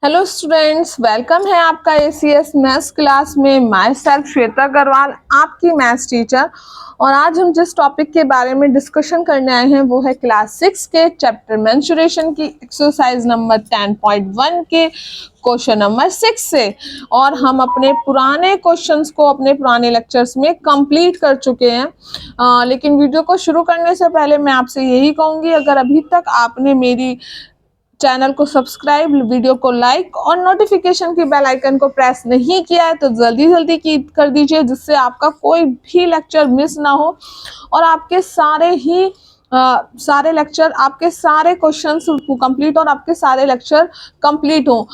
Hello students, welcome है आपका ACS maths class में। माय सेल्फ श्वेता अग्रवाल, आपकी मैथ्स टीचर। और आज हम जिस टॉपिक के बारे में डिस्कशन करने आए हैं वो है क्लास 6 के चैप्टर मेंसुरेशन की एक्सरसाइज नंबर 10.1 के क्वेश्चन नंबर 6 से। और हम अपने पुराने क्वेश्चंस को अपने पुराने लेक्चर्स में कंप्लीट कर चुके हैं। लेकिन वीडियो को शुरू करने से पहले मैं आपसे यही कहूँगी, अगर अभी तक आपने मेरी चैनल को सब्सक्राइब, वीडियो को लाइक और नोटिफिकेशन की बेल आइकन को प्रेस नहीं किया है तो जल्दी जल्दी की कर दीजिए, जिससे आपका कोई भी लेक्चर मिस ना हो और आपके सारे लेक्चर, आपके सारे क्वेश्चंस कंप्लीट और आपके सारे लेक्चर कंप्लीट हो।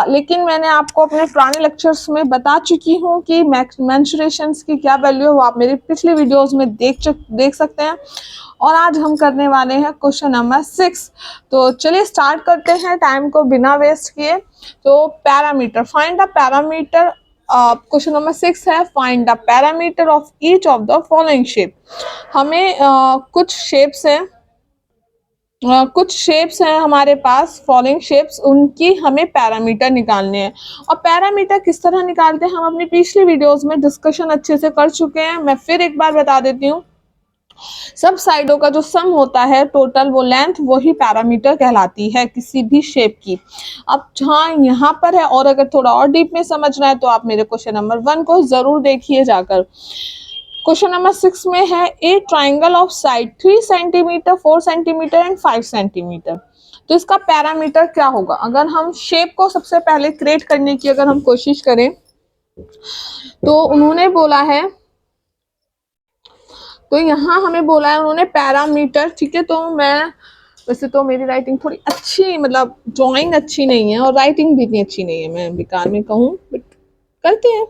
लेकिन मैंने आपको अपने पुराने लेक्चर्स में बता चुकी हूँ कि मेंसुरेशंस की क्या वैल्यू है, वो आप मेरी पिछली वीडियोस में देख सकते हैं। और आज हम करने वाले हैं क्वेश्चन नंबर 6। तो चलिए स्टार्ट करते हैं टाइम को बिना वेस्ट किए। तो parameter, find the parameter. Question number 6 है, find the parameter of each of the following shape. हमें कुछ शेप्स हैं हमारे पास, फॉलोइंग शेप्स, उनकी हमें पैरामीटर निकालने हैं। और पैरामीटर किस तरह निकालते हैं हम अपनी पिछली वीडियोस में डिस्कशन अच्छे से कर चुके हैं। मैं फिर एक बार बता देती हूँ, सब साइडों का जो सम होता है टोटल, वो लेंथ, वही पैरामीटर कहलाती है किसी भी शेप की। अब जहाँ यहाँ पर है, और अगर थोड़ा और डीप में समझना है तो आप मेरे क्वेश्चन नंबर 1 को जरूर देखिए जाकर। क्वेश्चन नंबर 6 में है, ए triangle of side 3 centimetre, 4 centimetre and 5 centimetre. तो इसका पैरामीटर क्या होगा? अगर हम शेप को सबसे पहले क्रिएट करने की अगर हम कोशिश करें तो उन्होंने बोला है, तो यहाँ हमें बोला है उन्होंने पैरामीटर, ठीक है। तो मैं, वैसे तो मेरी राइटिंग थोड़ी अच्छी, मतलब ड्राइंग अच्छी नहीं है और राइटिंग भी इतनी अच्छी नहीं है, मैं बेकार में कहूँ, बट करते हैं।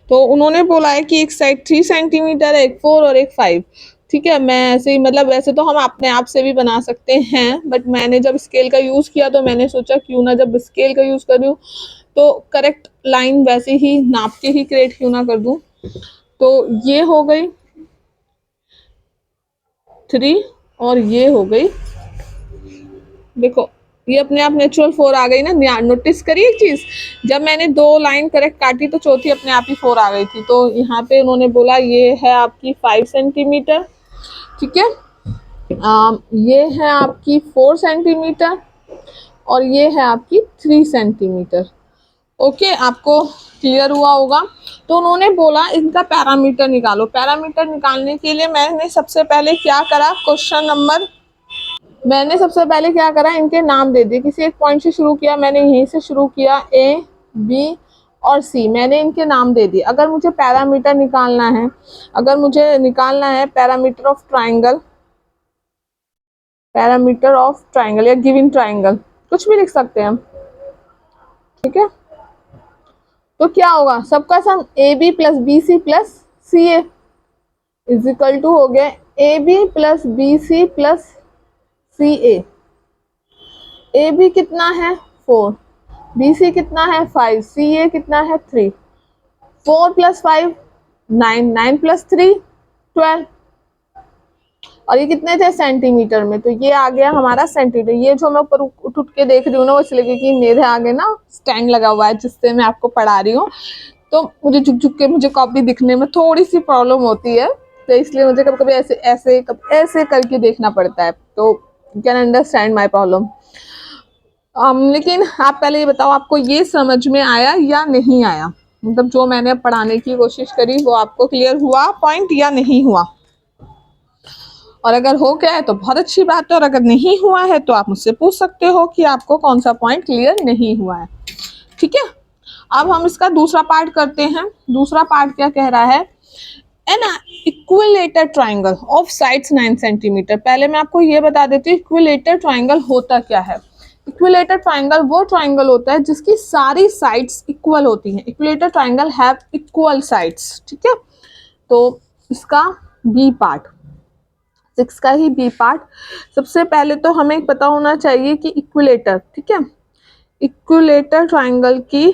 तो उन्होंने बोला है कि एक साइड 3 सेंटीमीटर है, एक 4 और एक 5, ठीक है। मैं ऐसे ही, मतलब वैसे तो हम अपने आप से भी बना सकते हैं, बट मैंने जब स्केल का यूज किया तो मैंने सोचा क्यों ना जब स्केल का यूज कर रही हूँ तो करेक्ट लाइन वैसे ही नाप के ही क्रिएट क्यों ना कर दूं। तो ये हो गई 3 और ये हो गई, देखो ये अपने आप नेचुरल 4 आ गई ना। नोटिस करिए एक चीज, जब मैंने 2 लाइन करेक्ट काटी तो चौथी अपने आप ही 4 आ गई थी। तो यहाँ पे उन्होंने बोला ये है आपकी 5 सेंटीमीटर, ठीक है। ये है आपकी 4 सेंटीमीटर और ये है आपकी 3 सेंटीमीटर। ओके, आपको क्लियर हुआ होगा। तो उन्होंने बोला इनका पैरामीटर निकालो। पैरामीटर निकालने के लिए मैंने सबसे पहले क्या करा, मैंने सबसे पहले क्या करा, इनके नाम दे दिए। किसी एक पॉइंट से शुरू किया, मैंने यहीं से शुरू किया, ए, बी और सी, मैंने इनके नाम दे दिए। अगर मुझे पैरामीटर निकालना है, पैरामीटर ऑफ ट्राइंगल या गिवन ट्राइंगल, कुछ भी लिख सकते हैं हम, ठीक है। तो क्या होगा, सबका sum A B plus B C plus C A is equal to हो गया A B plus B C plus C A B कितना है 4, बी सी कितना है 5, सी ए कितना है 3। 4 प्लस 5 9, 9 प्लस 3 12। और ये कितने थे सेंटीमीटर में, तो ये आ गया हमारा सेंटीमीटर। ये जो मैं ऊपर उठ उठ के देख रही हूँ ना, वो इसलिए क्योंकि मेरे आगे ना स्टैंड लगा हुआ है जिससे मैं आपको पढ़ा रही हूँ, तो मुझे झुक झुक के मुझे कॉपी दिखने में थोड़ी सी प्रॉब्लम होती है, तो इसलिए मुझे कभी कभी ऐसे करके देखना पड़ता है। तो you can understand my problem. लेकिन आप पहले ये बताओ, आपको ये समझ में आया या नहीं आया? मतलब जो मैंने पढ़ाने की कोशिश करी वो आपको क्लियर हुआ पॉइंट या नहीं हुआ? और अगर हो गया है तो बहुत अच्छी बात है, और अगर नहीं हुआ है तो आप मुझसे पूछ सकते हो कि आपको कौन सा पॉइंट क्लियर नहीं हुआ है, ठीक है। अब हम इसका दूसरा पार्ट करते हैं। दूसरा पार्ट क्या कह रहा है, N equilateral triangle of sides 9 centimetre. पहले मैं आपको ये बता देती हूँ इक्विलेटर ट्राइंगल होता क्या है। इक्विलेटर ट्राइंगल वो ट्राइंगल होता है जिसकी सारी साइड्स इक्वल होती हैं। Equilateral triangle have equal sides, ठीक है। तो इसका बी पार्ट, 6 का ही बी पार्ट, सबसे पहले तो हमें पता होना चाहिए कि इक्विलेटर, ठीक है, इक्विलेटर ट्राइंगल की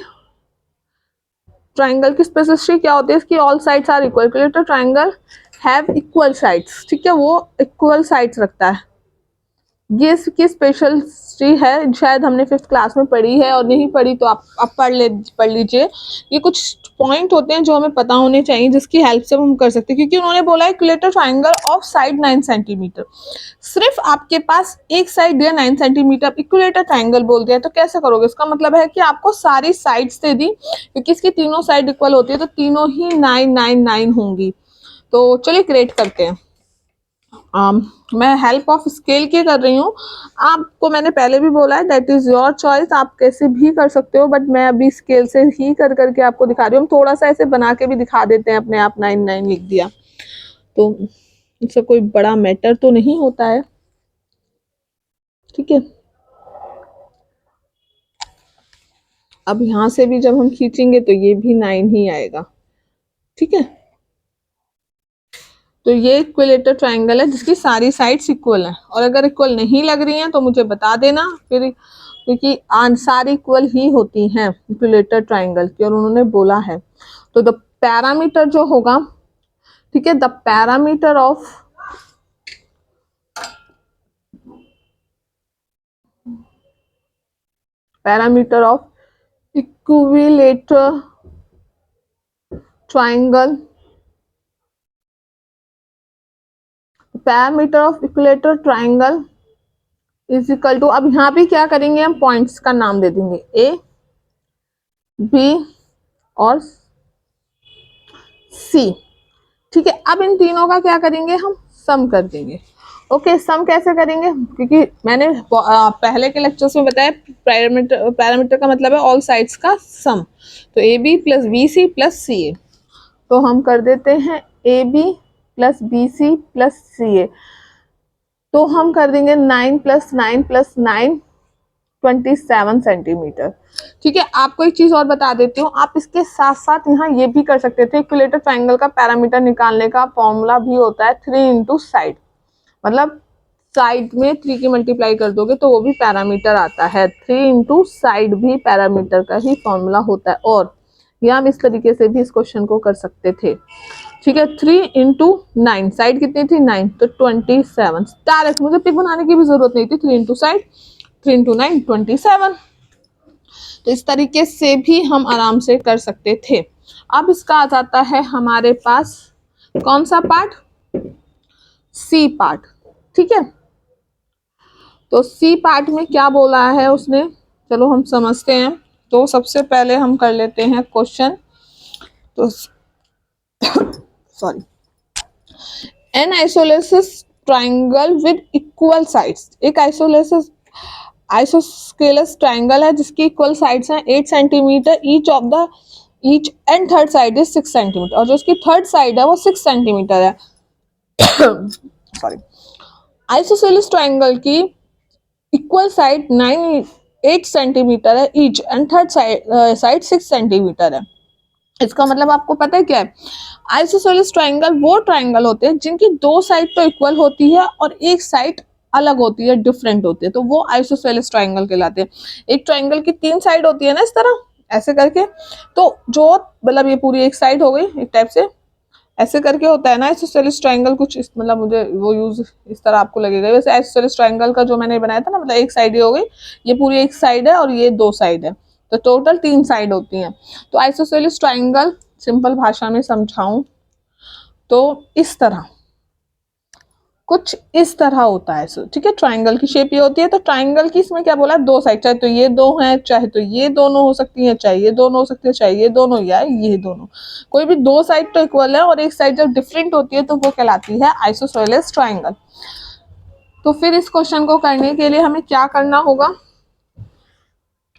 स्पेसिफिसिटी क्या होती है, इसकी all sides are equal. Equilateral triangle have equal sides, ठीक है, वो इक्वल साइड्स रखता है। ये इसकी स्पेशलिटी है, शायद हमने 5th क्लास में पढ़ी है, और नहीं पढ़ी तो आप पढ़ लीजिए। ये कुछ पॉइंट होते हैं जो हमें पता होने चाहिए, जिसकी हेल्प से हम कर सकते हैं, क्योंकि उन्होंने बोला है equilateral triangle of side 9 centimetre. सिर्फ आपके पास एक साइड दिया 9 सेंटीमीटर, इक्विलेटरल ट्रायंगल बोल दिया, तो कैसे करोगे? इसका मतलब है कि आपको सारी साइड्स दे दी, क्योंकि इसकी तीनों साइड इक्वल होती है, तो तीनों ही 9 9 9 होंगी। तो चलिए क्रिएट करते हैं। मैं हेल्प ऑफ स्केल की कर रही हूँ, आपको मैंने पहले भी बोला है दैट इज योर चॉइस, आप कैसे भी कर सकते हो, बट मैं अभी स्केल से ही कर करके आपको दिखा रही हूँ। थोड़ा सा ऐसे बना के भी दिखा देते हैं, अपने आप 9 9 लिख दिया, तो इससे कोई बड़ा मैटर तो नहीं होता है, ठीक है। अब यहाँ से भी जब हम खींचेंगे तो ये भी 9 ही आएगा, ठीक है। तो ये इक्विलेटर ट्रायंगल है जिसकी सारी साइड्स इक्वल हैं, और अगर इक्वल नहीं लग रही हैं तो मुझे बता देना फिर, क्योंकि सारी इक्वल ही होती हैं इक्विलेटर ट्रायंगल की, और उन्होंने बोला है। तो द पैरामीटर जो होगा, ठीक है, the parameter of equilateral triangle, parameter of equilateral triangle is equal to, अब यहाँ पे क्या करेंगे, हम पॉइंट्स का नाम दे देंगे ए, बी और सी, ठीक है। अब इन तीनों का क्या करेंगे, हम सम कर देंगे। ओके, सम कैसे करेंगे, क्योंकि मैंने पहले के लेक्चर्स में बताया पैरामीटर का मतलब है ऑल साइड्स का सम, तो A B plus B C plus C A. तो हम कर देते हैं A B plus B C plus C A, तो हम कर देंगे 9 प्लस 9 प्लस 9 27 सेंटीमीटर, ठीक है। आपको एक चीज और बता देती हूँ, आप इसके साथ साथ यहाँ ये भी कर सकते थे, इक्विलेटर ट्रायंगल का पैरामीटर निकालने का फॉर्मूला भी होता है 3 इंटू साइड, मतलब साइड में 3 की मल्टीप्लाई कर दोगे तो वो भी पैरामीटर आता है, 3 इंटू साइड भी पैरामीटर का ही फॉर्मूला होता है। और ये हम इस तरीके से भी इस क्वेश्चन को कर सकते थे, ठीक है। 3 इंटू 9, साइड कितनी थी 9, तो 27, डायरेक्ट मुझे पिक बनाने की भी जरूरत नहीं थी, 3 इंटू साइड 3 इंटू 9 27। तो इस तरीके से भी हम आराम से कर सकते थे। अब इसका आ जाता है हमारे पास कौन सा पार्ट, सी पार्ट, ठीक है। तो सी पार्ट में क्या बोला है उसने, चलो हम समझते हैं। तो सबसे पहले हम कर लेते हैं क्वेश्चन, तो sorry, an isosceles triangle with equal sides, एक आइसोस्केलस ट्राइंगल है जिसकी इक्वल साइड्स हैं 8 centimetre, each and third side is 6 centimetre, और जो इसकी थर्ड साइड है वो 6 सेंटीमीटर है। सॉरी, आइसोसेलेस ट्राइंगल की इक्वल साइड 8 सेंटीमीटर है each, and third side 6 centimetre है। इसका मतलब आपको पता है क्या है, आइसोसेलेस ट्राइंगल वो ट्राइंगल होते हैं जिनकी दो साइड तो इक्वल होती है और एक साइड अलग होती है, डिफरेंट होती है, तो वो आइसोसेलेस ट्राइंगल कहलाते हैं। एक ट्राइंगल की 3 साइड होती है ना, इस तरह ऐसे करके, तो जो मतलब ये पूरी एक साइड हो गई एक टाइप से, ऐसे करके होता है ना आइसोसेलेस ट्राइंगल, कुछ इस मतलब मुझे वो यूज इस तरह आपको लगेगा। वैसे आइसोसेलेस ट्राइंगल का जो मैंने बनाया था ना, मतलब एक साइड ही हो गई, ये पूरी एक साइड है और ये 2 साइड है, तो टोटल 3 साइड होती हैं। तो आइसोसेलेस ट्राइंगल सिंपल भाषा में समझाऊं तो इस तरह, कुछ इस तरह होता है, ठीक है। ट्राइंगल की शेप ये होती है, तो ट्राइंगल की इसमें क्या बोला, 2 साइड, चाहे तो ये 2 हैं, चाहे तो ये दोनों हो सकती हैं, चाहे ये दोनों हो सकती है, चाहे ये दोनों या ये दोनों, कोई भी 2 साइड तो इक्वल है, और एक साइड जब डिफरेंट होती है तो वो कहलाती है आइसोसेलेस ट्राइंगल। तो फिर इस क्वेश्चन को करने के लिए हमें क्या करना होगा,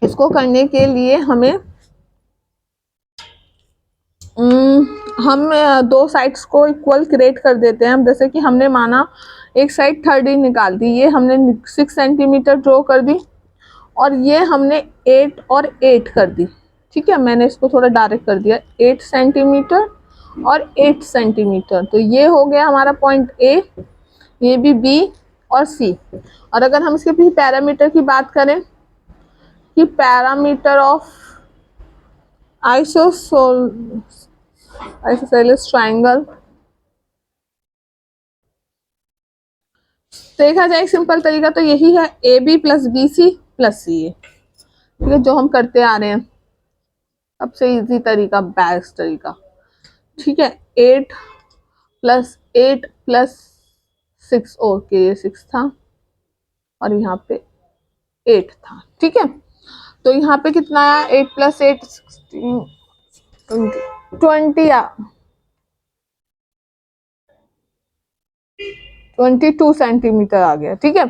इसको करने के लिए हमें हम 2 साइड्स को इक्वल क्रिएट कर देते हैं। जैसे कि हमने माना एक साइड 30 निकाल दी, ये हमने 6 सेंटीमीटर ड्रॉ कर दी, और ये हमने 8 और 8 कर दी, ठीक है। मैंने इसको थोड़ा डायरेक्ट कर दिया, 8 सेंटीमीटर और 8 सेंटीमीटर, तो ये हो गया हमारा पॉइंट ए, ये भी बी और सी। और अगर हम इसके भी पैरामीटर की बात करें कि पैरामीटर ऑफ आइसोसेलेस ट्राइंगल देखा जाए सिंपल तरीका तो यही है, A B plus B C plus C A, ठीक है, जो हम करते आ रहे हैं, सबसे इजी तरीका, बेस्ट तरीका, ठीक है। 8 प्लस ओके, ये 6 था और यहाँ पे 8 था, ठीक है। तो यहाँ पे कितना आया, 8 प्लस 8 16 20 22 सेंटीमीटर आ गया, ठीक है।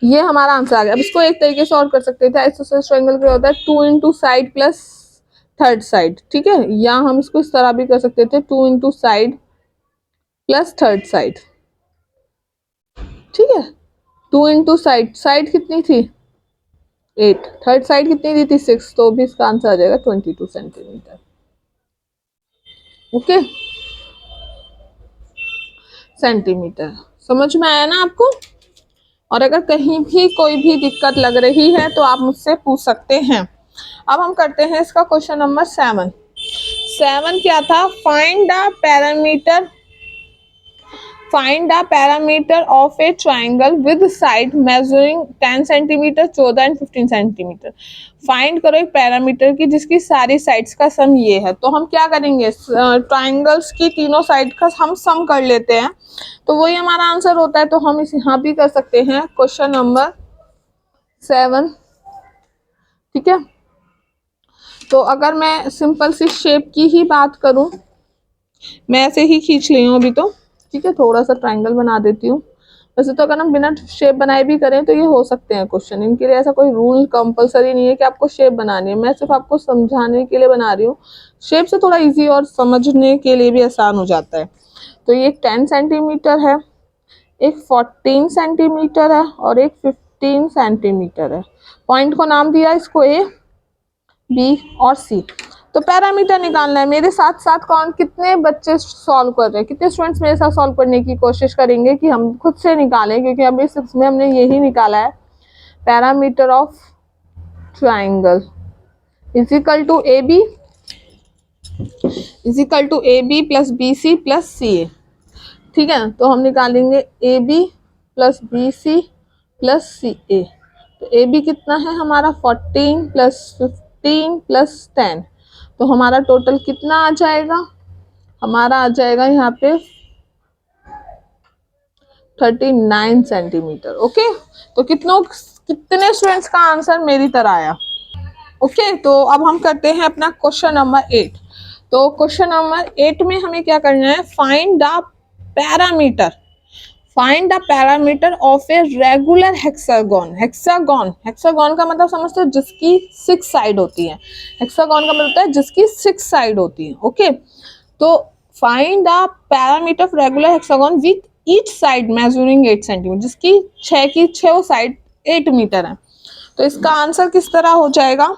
ये हमारा आंसर आ गया। अब इसको एक तरीके से और कर सकते थे, आइसोसेलेस ट्रायंगल क्या होता है, 2 into side plus third side, ठीक है। या हम इसको इस तरह भी कर सकते थे, 2 into side plus third side, ठीक है। 2 इंटू साइड, साइड कितनी थी 8, थर्ड साइड कितनी दी थी 6, तो भी इसका आंसर आ जाएगा 22 सेंटीमीटर, ओके। सेंटीमीटर समझ में आया ना आपको। और अगर कहीं भी कोई भी दिक्कत लग रही है तो आप मुझसे पूछ सकते हैं। अब हम करते हैं इसका क्वेश्चन नंबर 7। 7 क्या था, find the parameter of A triangle with side measuring 10 centimetre, 14 and 15 centimetre. Find करो एक पैरामीटर की जिसकी सारी साइड्स का सम ये है। तो हम क्या करेंगे, ट्राइंगल्स की तीनों साइड का हम सम कर लेते हैं, तो वही हमारा आंसर होता है। तो हम इस यहाँ भी कर सकते हैं क्वेश्चन नंबर 7, ठीक है। तो अगर मैं सिंपल सी शेप की ही बात करूं, मैं ऐसे ही खींच ली हूँ अभी तो, ठीक है, थोड़ा सा ट्रायंगल बना देती हूँ। वैसे तो अगर हम बिना शेप बनाए भी करें तो ये हो सकते हैं क्वेश्चन, इनके लिए ऐसा कोई रूल कंपलसरी नहीं है कि आपको शेप बनानी है, मैं सिर्फ आपको समझाने के लिए बना रही हूँ। शेप से थोड़ा इजी और समझने के लिए भी आसान हो जाता है। तो ये 10 सेंटीमीटर है, एक 14 सेंटीमीटर है और एक 15 सेंटीमीटर है। पॉइंट को नाम दिया इसको ए, बी और सी। तो पैरामीटर निकालना है। मेरे साथ साथ कौन, कितने बच्चे सॉल्व कर रहे हैं, कितने स्टूडेंट्स मेरे साथ सॉल्व करने की कोशिश करेंगे कि हम खुद से निकालें, क्योंकि अभी 6 में हमने यही निकाला है, parameter of triangle is equal to A B plus B C plus C A, ठीक है। तो हम निकालेंगे A B plus B C plus C A. तो ए बी कितना है हमारा 14 प्लस 15 प्लस 10, तो हमारा टोटल कितना आ जाएगा, हमारा आ जाएगा यहाँ पे 39 सेंटीमीटर, ओके। तो कितने स्टूडेंट्स का आंसर मेरी तरह आया, ओके। तो अब हम करते हैं अपना क्वेश्चन नंबर 8। तो क्वेश्चन नंबर 8 में हमें क्या करना है, find the parameter of a regular hexagon. Hexagon का मतलब समझते हो, जिसकी 6 साइड होती है। हेक्सागोन का मतलब होता है जिसकी 6 साइड होती है, ओके। तो find the parameter of regular hexagon with each side measuring 8 centimetre, जिसकी 6 की 6 साइड 8 मीटर है। तो इसका आंसर किस तरह हो जाएगा,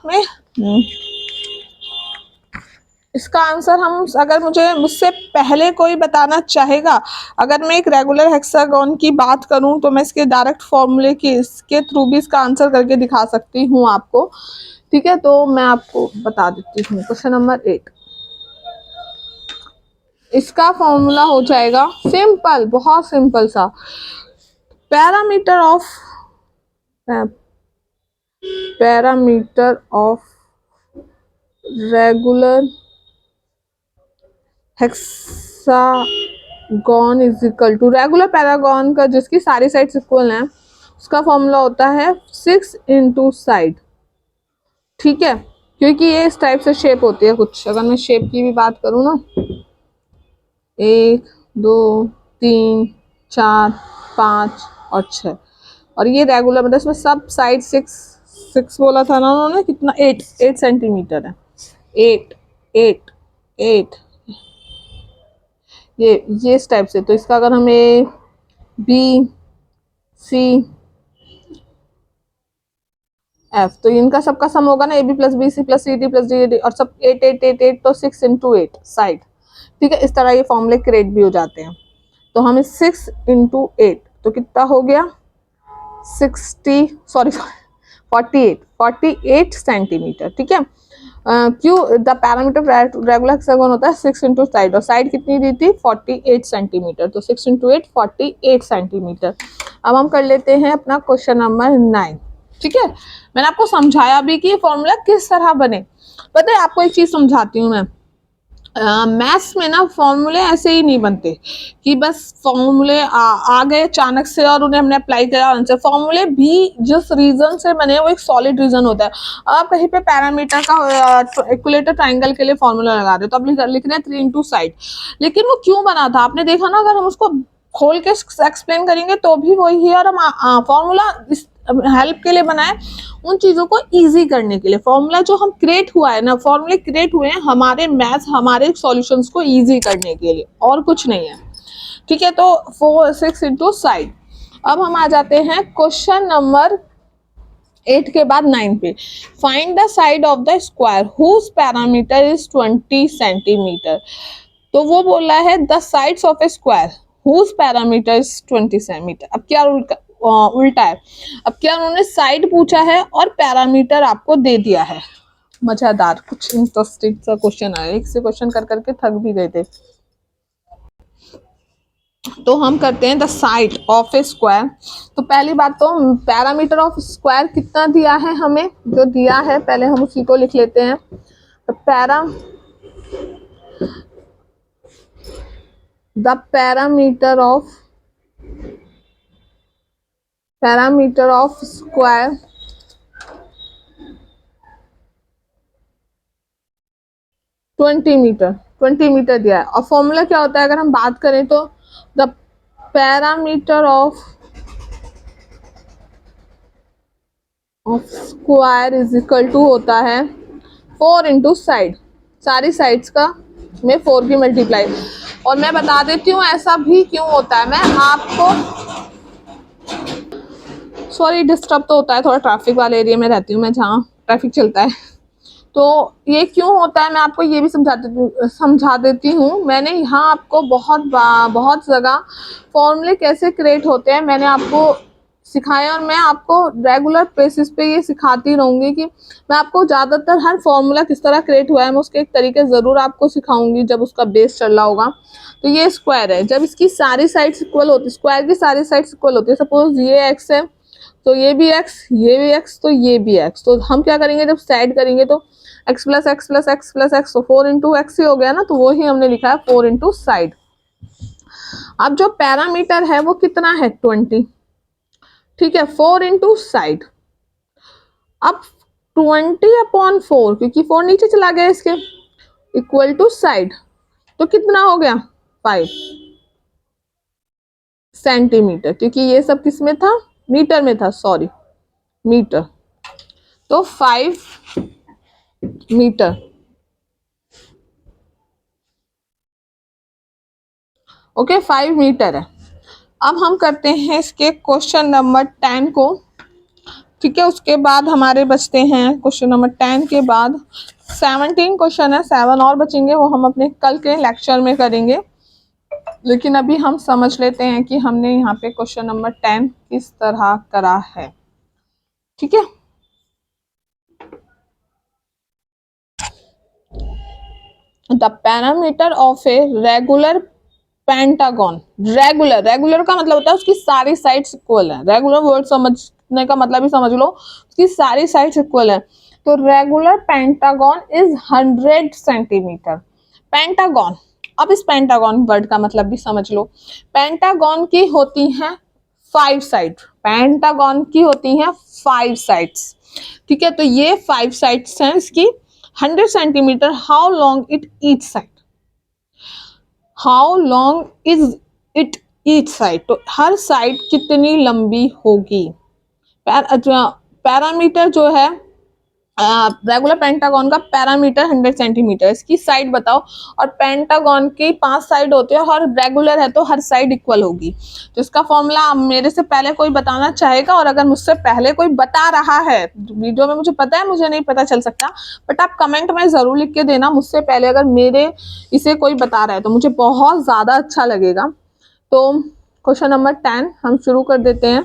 इसका आंसर हम, अगर मुझसे पहले कोई बताना चाहेगा, अगर मैं एक रेगुलर हेक्सागोन की बात करूं तो मैं इसके डायरेक्ट फॉर्मूले के इसके थ्रू भी इसका आंसर करके दिखा सकती हूं आपको, ठीक है। तो मैं आपको बता देती हूँ क्वेश्चन नंबर 8। इसका फॉर्मूला हो जाएगा सिंपल, बहुत सिंपल सा, parameter of regular hexagon is equal to, regular paragon का जिसकी सारी साइड्स इक्वल हैं, उसका फॉर्मूला होता है 6 इंटू साइड, ठीक है। क्योंकि ये इस टाइप से शेप होती है कुछ, अगर मैं शेप की भी बात करूँ ना, 1 2 3 4 5 और 6, और ये रेगुलर मतलब इसमें सब साइड 6 बोला था ना उन्होंने, कितना 8 सेंटीमीटर है, 8 8 8, ये इस टाइप से। तो इसका अगर हम ए बी सी एफ, तो इनका सबका सम होगा ना, A B plus B C plus C D plus D D, और सब 8 8 8 8, तो 6 इंटू 8 साइड, ठीक है। इस तरह ये फॉर्मूले क्रिएट भी हो जाते हैं। तो हमें 6 इंटू 8 तो कितना हो गया 48 सेंटीमीटर, ठीक है। क्यों, द पैरामीटर रेगुलर हेक्सागोन होता है 6 इंटू साइड, और साइड कितनी दी थी 48 सेंटीमीटर, तो 6 इंटू 8 48 सेंटीमीटर। अब हम कर लेते हैं अपना क्वेश्चन नंबर 9। ठीक है, मैंने आपको समझाया भी कि ये फॉर्मूला किस तरह बने। पता है, आपको एक चीज समझाती हूँ मैं। मैथ्स में ना फॉर्मूले ऐसे ही नहीं बनते कि बस फॉर्मूले आ गए अचानक से और उन्हें हमने अप्लाई किया आंसर। फॉर्मूले भी जिस रीजन से बने वो एक सॉलिड रीजन होता है। आप कहीं पे पैरामीटर का इक्विलेटर ट्राइंगल के लिए फॉर्मूला लगा रहे हो तो आप लिख रहे हैं 3 इंटू साइड, लेकिन वो क्यों बना था आपने देखा ना, अगर हम उसको खोल के एक्सप्लेन करेंगे तो भी वही है। और हम फॉर्मूला हेल्प के लिए बनाए, उन चीजों को इजी करने के लिए। फॉर्मूला जो हम क्रिएट हुआ है ना, फॉर्मूले क्रिएट हुए हैं हमारे मैथ्स, हमारे सॉल्यूशंस को इजी करने के लिए, और कुछ नहीं है। ठीक है, तो 4 6 इंटू साइड। अब हम आ जाते हैं क्वेश्चन नंबर 8 के बाद 9 पे। Find the side of the square whose parameter is 20 centimetre. तो वो बोला है the sides of a square whose parameter is 20 centimetre. अब क्या उल्टा है, अब क्या उन्होंने साइड पूछा है और पैरामीटर आपको दे दिया है। मजेदार, कुछ इंटरेस्टिंग सा क्वेश्चन आया, एक से क्वेश्चन कर करके थक भी गए थे। तो हम करते हैं the side of a square. तो पहली बात तो पैरामीटर ऑफ स्क्वायर कितना दिया है हमें, जो दिया है पहले हम उसी को लिख लेते हैं। तो the parameter of square 20 metre, 20 metre दिया है। और फॉर्मूला क्या होता है अगर हम बात करें तो the parameter of square is equal to होता है 4 इंटू साइड, सारी साइड्स का में 4 की मल्टीप्लाई। और मैं बता देती हूँ ऐसा भी क्यों होता है, मैं आपको, सॉरी डिस्टर्ब तो होता है थोड़ा, ट्रैफिक वाले एरिया में रहती हूँ मैं जहाँ ट्रैफिक चलता है। तो ये क्यों होता है मैं आपको ये भी समझा देती हूँ। मैंने यहाँ आपको बहुत जगह फॉर्मूले कैसे क्रिएट होते हैं मैंने आपको सिखाया, और मैं आपको रेगुलर बेसिस पे ये सिखाती रहूँगी कि मैं आपको ज़्यादातर हर फॉर्मूला किस तरह क्रिएट हुआ है मैं उसके एक तरीके ज़रूर आपको सिखाऊंगी जब उसका बेस चल रहा होगा। तो ये स्क्वायर है, जब इसकी सारी साइड्स इक्वल होती है, स्क्वायर की सारी साइड्स इक्वल होती है, सपोज ये एक्स है तो ये भी एक्स, ये भी एक्स, तो ये भी एक्स, तो हम क्या करेंगे जब साइड करेंगे तो x plus x plus x plus x, तो 4 इंटू एक्स ही हो गया ना, तो वो ही हमने लिखा है 4 इंटू साइड। अब जो पैरामीटर है वो कितना है 20, ठीक है, 4 इंटू साइड। अब 20/4 क्योंकि 4 नीचे चला गया इसके, इक्वल टू साइड, तो कितना हो गया 5 सेंटीमीटर, क्योंकि ये सब किस में था, मीटर में था, सॉरी मीटर, तो 5 मीटर। ओके 5 मीटर है। अब हम करते हैं इसके क्वेश्चन नंबर 10 को। ठीक है, उसके बाद हमारे बचते हैं क्वेश्चन नंबर 10 के बाद 17 क्वेश्चन है, 7 और बचेंगे, वो हम अपने कल के लेक्चर में करेंगे। लेकिन अभी हम समझ लेते हैं कि हमने यहाँ पे क्वेश्चन नंबर 10 किस तरह करा है। ठीक है, the parameter of a regular pentagon. Regular का मतलब होता है उसकी सारी साइड्स इक्वल है। रेगुलर वर्ड समझने का मतलब ही समझ लो, उसकी सारी साइड्स इक्वल है। तो regular pentagon is 100 centimetre. Pentagon, अब इस पेंटागन वर्ड का मतलब भी समझ लो। पेंटागन की होती हैं 5 साइड, पेंटागन की होती हैं 5 साइड्स। ठीक है, तो ये 5 साइड्स हैं इसकी 100 centimetre. How long it each side, how long is it each side, तो हर साइड कितनी लंबी होगी। पैरामीटर जो है रेगुलर पेंटागन का पैरामीटर 100 सेंटीमीटर, इसकी साइड बताओ। और पेंटागन की 5 साइड होती है और रेगुलर है तो हर साइड इक्वल होगी। तो इसका फॉर्मूला मेरे से पहले कोई बताना चाहेगा, और अगर मुझसे पहले कोई बता रहा है वीडियो में, मुझे पता है मुझे नहीं पता चल सकता, बट आप कमेंट में जरूर लिख के देना मुझसे पहले अगर मेरे इसे कोई बता रहा है तो मुझे बहुत ज्यादा अच्छा लगेगा। तो क्वेश्चन नंबर 10 हम शुरू कर देते हैं।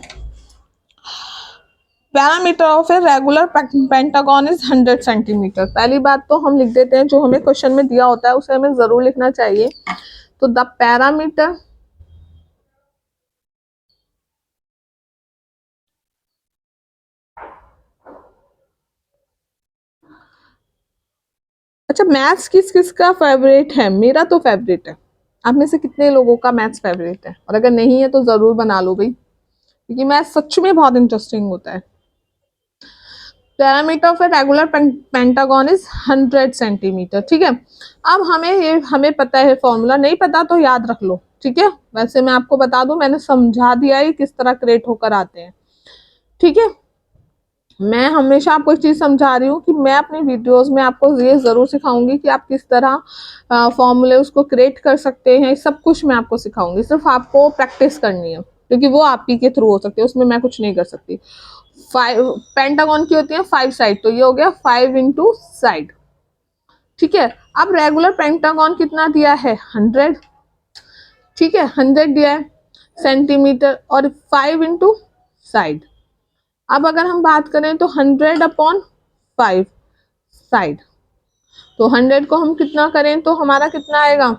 Parameter of a regular pentagon is 100 centimetre. पहली बात तो हम लिख देते हैं जो हमें क्वेश्चन में दिया होता है उसे हमें जरूर लिखना चाहिए। तो द पैरामीटर अच्छा, मैथ्स किस किस का फेवरेट है? मेरा तो फेवरेट है। आप में से कितने लोगों का मैथ्स फेवरेट है? और अगर नहीं है तो जरूर बना लो भाई, क्योंकि मैथ्स सच में बहुत इंटरेस्टिंग होता है। Parameter of a regular pentagon is 100 centimetre. ठीक है, अब हमें पता है फॉर्मूला, नहीं पता तो याद रख लो। ठीक है, वैसे मैं आपको बता दूं, मैंने समझा दिया है किस तरह क्रिएट होकर आते हैं। ठीक है, मैं हमेशा आपको एक चीज समझा रही हूँ कि मैं अपनी वीडियोस में आपको ये जरूर सिखाऊंगी कि आप किस तरह फॉर्मूले उसको क्रिएट कर सकते हैं। सब कुछ मैं आपको सिखाऊंगी, सिर्फ आपको प्रैक्टिस करनी है, क्योंकि वो आप ही के थ्रू हो सकती है, उसमें मैं कुछ नहीं कर सकती। 5 पेंटागन की होती है 5 साइड, तो ये हो गया 5 इंटू साइड। ठीक है, अब रेगुलर पेंटागन कितना दिया है? 100। ठीक है, 100 दिया है सेंटीमीटर, और 5 इंटू साइड। अब अगर हम बात करें तो 100 अपॉन 5 साइड, तो 100 को हम कितना करें तो हमारा कितना आएगा?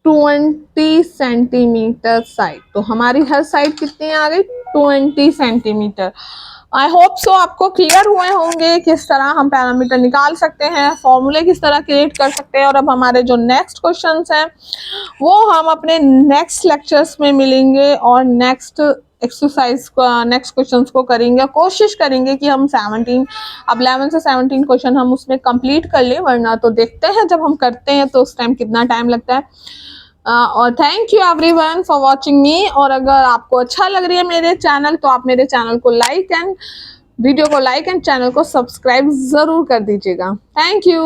20 सेंटीमीटर साइड। तो हमारी हर साइड कितनी आ गई? 20 सेंटीमीटर। आई होप सो आपको क्लियर हुए होंगे किस तरह हम पैरामीटर निकाल सकते हैं, फॉर्मूले किस तरह क्रिएट कर सकते हैं। और अब हमारे जो नेक्स्ट क्वेश्चंस हैं वो हम अपने नेक्स्ट लेक्चर्स में मिलेंगे, और नेक्स्ट एक्सरसाइज को, नेक्स्ट क्वेश्चंस को करेंगे। कोशिश करेंगे कि हम 17, अब 11 से 17 क्वेश्चन हम उसमें कंप्लीट कर लें, वरना तो देखते हैं जब हम करते हैं तो उस टाइम कितना टाइम लगता है। और thank you everyone for watching me. और अगर आपको अच्छा लग रही है मेरे चैनल, तो आप मेरे चैनल को लाइक एंड वीडियो को लाइक एंड चैनल को सब्सक्राइब जरूर कर दीजिएगा। Thank you.